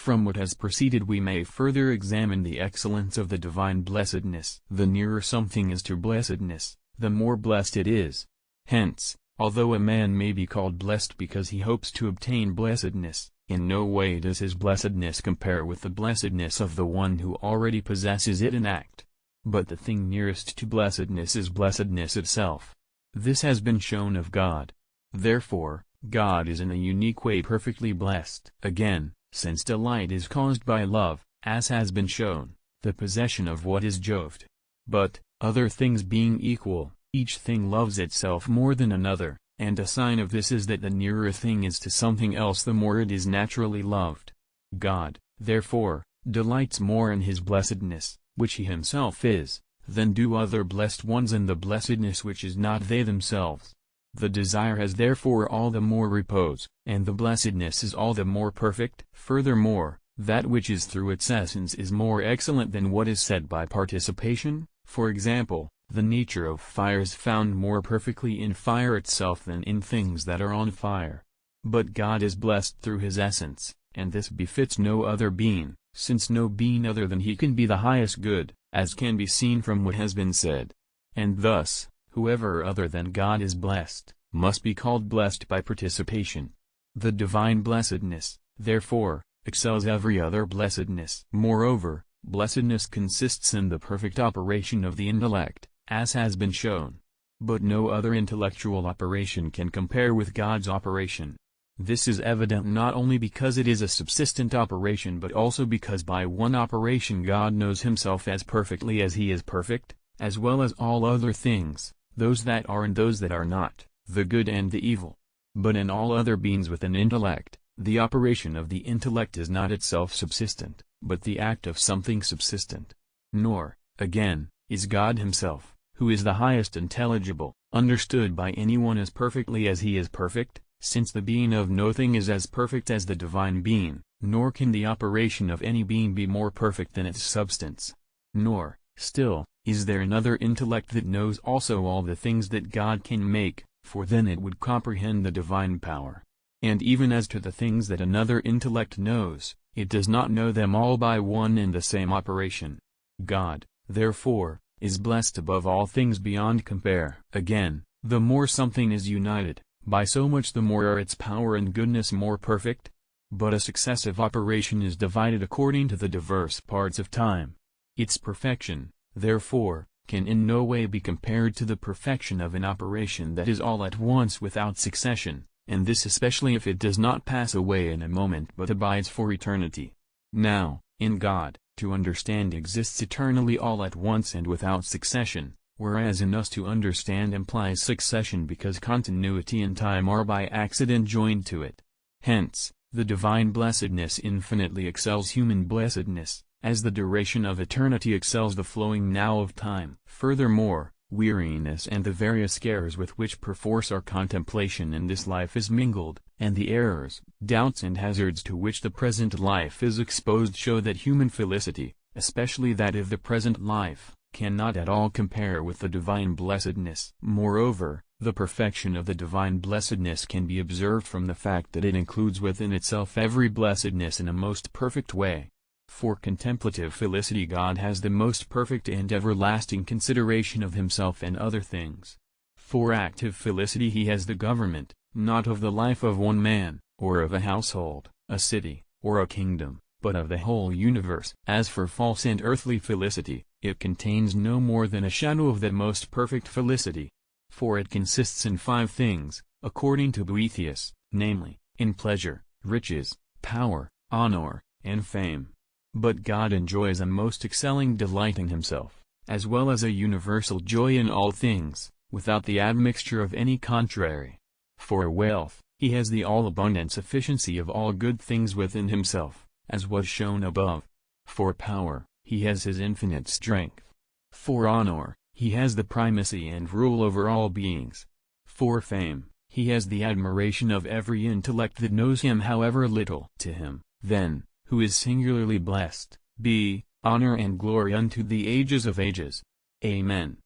From what has preceded we may further examine the excellence of the divine blessedness. The nearer something is to blessedness, the more blessed it is. Hence, although a man may be called blessed because he hopes to obtain blessedness, in no way does his blessedness compare with the blessedness of the one who already possesses it in act. But the thing nearest to blessedness is blessedness itself. This has been shown of God. Therefore, God is in a unique way perfectly blessed. Again, since delight is caused by love, as has been shown, the possession of what is joved. But, other things being equal, each thing loves itself more than another, and a sign of this is that the nearer a thing is to something else the more it is naturally loved. God, therefore, delights more in his blessedness, which he himself is, than do other blessed ones in the blessedness which is not they themselves. The desire has therefore all the more repose, and the blessedness is all the more perfect. Furthermore, that which is through its essence is more excellent than what is said by participation. For example, the nature of fire is found more perfectly in fire itself than in things that are on fire. But God is blessed through his essence, and this befits no other being, since no being other than he can be the highest good, as can be seen from what has been said. And thus, whoever other than God is blessed, must be called blessed by participation. The divine blessedness, therefore, excels every other blessedness. Moreover, blessedness consists in the perfect operation of the intellect, as has been shown. But no other intellectual operation can compare with God's operation. This is evident not only because it is a subsistent operation but also because by one operation God knows himself as perfectly as he is perfect, as well as all other things, those that are and those that are not, the good and the evil. But in all other beings with an intellect, the operation of the intellect is not itself subsistent, but the act of something subsistent. Nor, again, is God himself, who is the highest intelligible, understood by anyone as perfectly as he is perfect, since the being of no thing is as perfect as the divine being, nor can the operation of any being be more perfect than its substance. Nor, still, is there another intellect that knows also all the things that God can make, for then it would comprehend the divine power. And even as to the things that another intellect knows, it does not know them all by one and the same operation. God, therefore, is blessed above all things beyond compare. Again, the more something is united, by so much the more are its power and goodness more perfect. But a successive operation is divided according to the diverse parts of time. Its perfection, therefore, can in no way be compared to the perfection of an operation that is all at once without succession, and this especially if it does not pass away in a moment but abides for eternity. Now, in God, to understand exists eternally all at once and without succession, whereas in us to understand implies succession because continuity and time are by accident joined to it. Hence, the divine blessedness infinitely excels human blessedness, as the duration of eternity excels the flowing now of time. Furthermore, weariness and the various cares with which perforce our contemplation in this life is mingled, and the errors, doubts and hazards to which the present life is exposed show that human felicity, especially that of the present life, cannot at all compare with the divine blessedness. Moreover, the perfection of the divine blessedness can be observed from the fact that it includes within itself every blessedness in a most perfect way. For contemplative felicity God has the most perfect and everlasting consideration of himself and other things. For active felicity he has the government, not of the life of one man, or of a household, a city, or a kingdom, but of the whole universe. As for false and earthly felicity, it contains no more than a shadow of that most perfect felicity. For it consists in 5 things, according to Boethius, namely, in pleasure, riches, power, honor, and fame. But God enjoys a most excelling delight in himself, as well as a universal joy in all things, without the admixture of any contrary. For wealth, he has the all-abundant sufficiency of all good things within himself, as was shown above. For power, he has his infinite strength. For honor, he has the primacy and rule over all beings. For fame, he has the admiration of every intellect that knows him however little. To him, then, who is singularly blessed, be honor and glory unto the ages of ages. Amen.